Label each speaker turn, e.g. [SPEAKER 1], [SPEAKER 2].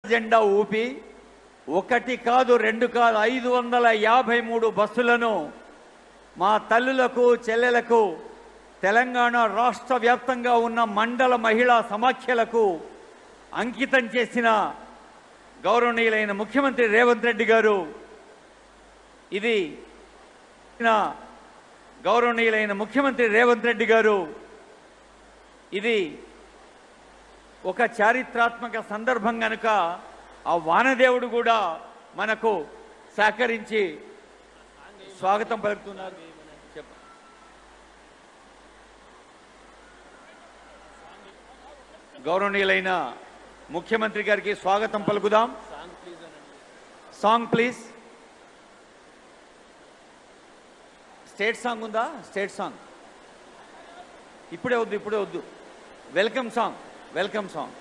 [SPEAKER 1] జెండా ఊపి ఒకటి కాదు రెండు కాదు 553 బస్సులను మా తల్లులకు చెల్లెలకు తెలంగాణ రాష్ట్ర వ్యాప్తంగా ఉన్న మండల మహిళా సమాఖ్యలకు అంకితం చేసిన గౌరవనీయులైన ముఖ్యమంత్రి రేవంత్ రెడ్డి గారు ఇది గౌరవనీయులైన ముఖ్యమంత్రి రేవంత్ రెడ్డి గారు ఇది ఒక చారిత్రాత్మక సందర్భం కనుక ఆ వానదేవుడు కూడా మనకు సహకరించి స్వాగతం పలుకుతున్నారు. గౌరవనీయులైన ముఖ్యమంత్రి గారికి స్వాగతం పలుకుదాం. Song please. స్టేట్ సాంగ్ ఉందా? స్టేట్ సాంగ్ ఇప్పుడే వద్దు. Welcome song.